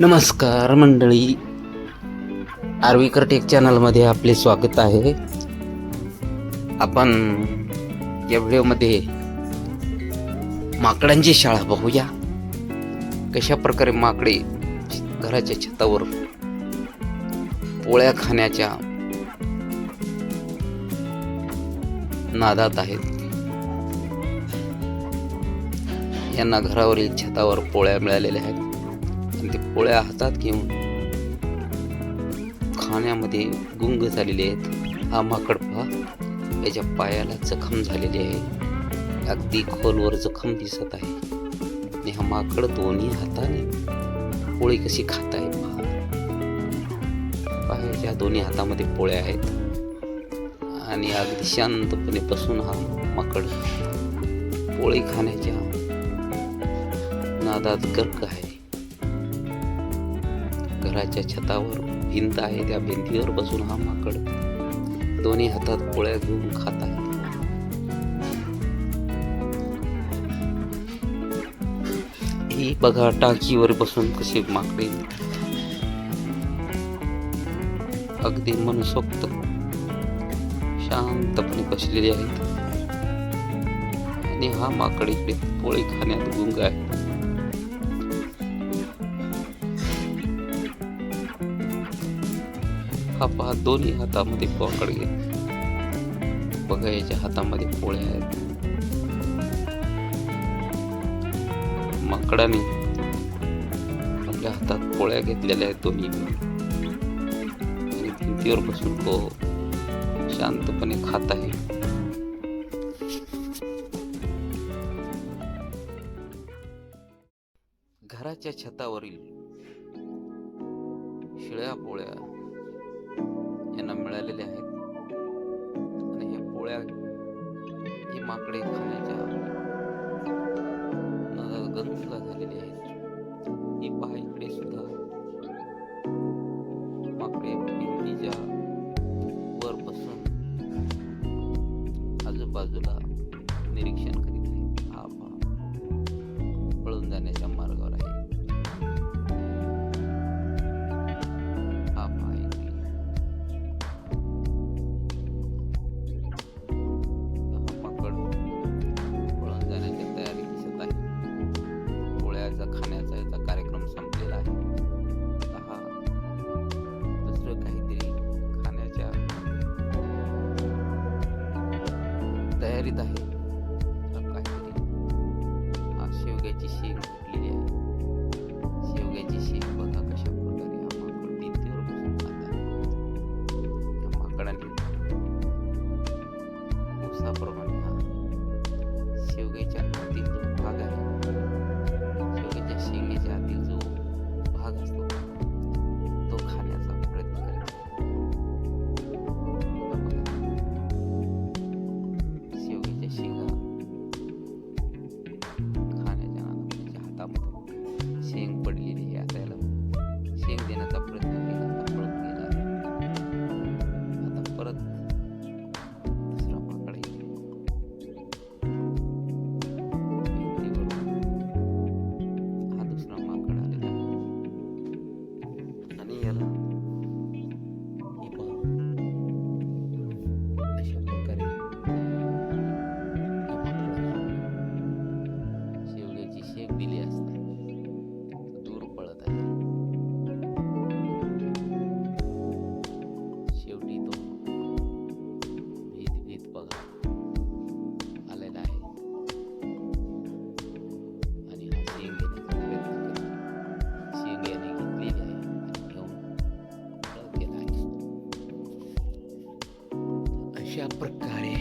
नमस्कार मंडळी, आर्वीकर टेक चॅनलमध्ये आपले स्वागत आहे. आपण या व्हिडिओमध्ये माकडांची शाळा बघूया. कशा प्रकारे माकडे घराच्या छतावर पोळ्या खाण्याच्या नादात आहेत. यांना घरावरील छतावर पोळ्या मिळालेल्या आहेत आणि ते पोळ्या हातात घेऊन खाण्यामध्ये गुंग झालेले आहेत. हा माकड पहा, याच्या पायाला जखम झालेली आहे, अगदी खोलवर जखम दिसत आहे. आणि हा माकड दोन्ही हाताने पोळी कशी खात आहे पहा. याच्या दोन्ही हातामध्ये पोळ्या आहेत आणि अगदी शांतपणे बसून हा माकड पोळी खाण्याच्या नादात गर्क आहे. घराच्या छतावर भिंत आहे, त्या भिंतीवर बसून हा माकड दोन्ही हातात पोळ्या घेऊन खात आहे. ही बघा टाकीवर बसून कशी माकडे अगदी मनसोक्त शांतपणे बसलेली आहेत आणि हा माकड इकडे पोळी खाण्यात गुंग आहे. हा पहा, दोन्ही हातामध्ये पकड घे. बघा, याच्या हातामध्ये पोळ्या आहेत. माकडाने आपल्या हातात पोळ्या घेतलेल्या आहेत दोन्ही, आणि भिंतीवर बसून तो शांतपणे खात आहे. घराच्या छतावरील शिळ्या पोळ्या यांना मिळालेले आहेत आणि ह्या पोळ्या ही माकडे खाण्याच्या नादात गंग झालेली आहेत. ही पहा, इकडे सुद्धा माकडे भिंतीच्या वर बसून आजूबाजूला निरीक्षण करीत आहेत. हा पहा, पळून जाण्याच्या मार्गावर आहे. खाण्याचा याचा कार्यक्रम संपलेला आहे. हा दुसरं काहीतरी खाण्याच्या तयारीत आहे. काहीतरी हा शेवग्याची शेंग फुटलेली आहे. शेवग्याची शेंग बघा कशा प्रकारे हा माकड भिंतीवर बसून खात आहे. या माकडाने ऊसाप्रमाणे हा शेवग्याच्या आतील जो भाग आहे, शेंगेच्या आतील जो भाग असतो तो खाण्याचा प्रयत्न करतो. शेवग्याच्या शेंगा खाण्याच्या नादामध्ये हातामध्ये शेंग पडलेली आहे. आता याला शेंग देण्याचा प्रयत्न केला असता पळत गेला. आता परत दुसरा माकड येईल. दिली असता दूर पळत आहे. शेवटी तो भीत बघा आलेला आहे आणि हा शेंग घेण्याचा प्रयत्न करतो. शेंग याने घेतलेली आहे आणि घेऊन पळत गेला आहे. अशा प्रकारे